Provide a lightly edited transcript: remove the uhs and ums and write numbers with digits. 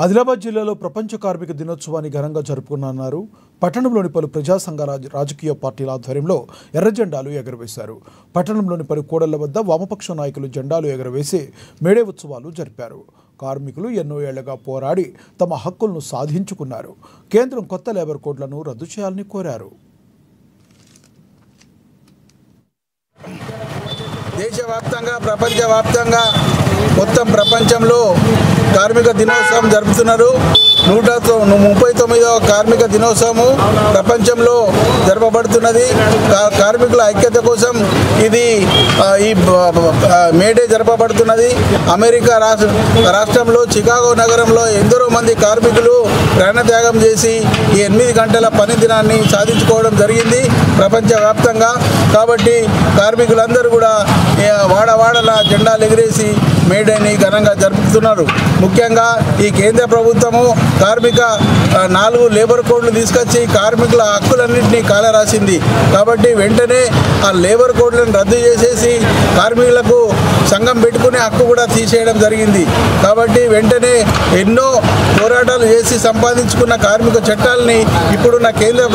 ఆదిలాబాద్ జిల్లాలో ప్రపంచ కార్మిక దినోత్సవాన్ని ఘనంగా జరుపుకున్నారు. పట్టణంలోని పలు ప్రజా సంఘాల రాజకీయ పార్టీల ఆధ్వర్యంలో ఎర్ర జెండాలు ఎగురవేశారు. పట్టణంలోని పలు కూడళ్ల వద్ద వామపక్ష నాయకులు జెండాలు ఎగురవేసి మేడే ఉత్సవాలు జరిపారు. కార్మికులు ఎన్నో ఏళ్లుగా పోరాడి తమ హక్కులను సాధించుకున్నారు. కేంద్రం కొత్త లేబర్ కోడ్లను రద్దు చేయాలని కోరారు. దేశవ్యాప్తంగా ప్రపంచవ్యాప్తంగా మొత్తం ప్రపంచంలో కార్మిక దినోత్సవం జరుపుతున్నారు. 139వ కార్మిక దినోత్సవము ప్రపంచంలో జరపబడుతున్నది. కార్మికుల ఐక్యత కోసం ఇది ఈ మేడే జరపబడుతున్నది. అమెరికా రాష్ట్రంలో చికాగో నగరంలో ఎందరో మంది కార్మికులు ప్రాణత్యాగం చేసి ఈ 8 గంటల పని దినాన్ని సాధించుకోవడం జరిగింది ప్రపంచవ్యాప్తంగా. కాబట్టి కార్మికులందరూ కూడా వాడవాడల జెండాలు ఎగిరేసి మేడేని ఘనంగా జరుపుతున్నారు. ముఖ్యంగా ఈ కేంద్ర ప్రభుత్వము కార్మిక 4 లేబర్ కోడ్లు తీసుకొచ్చి కార్మికుల హక్కులన్నింటినీ కాలరాసింది. కాబట్టి వెంటనే ఆ లేబర్ కోడ్లను రద్దు చేసేసి కార్మికులకు సంఘం పెట్టుకునే హక్కు కూడా తీసేయడం జరిగింది. కాబట్టి వెంటనే ఎన్నో పోరాటాలు చేసి సంపాదించుకున్న కార్మిక చట్టాలని ఇప్పుడున్న కేంద్ర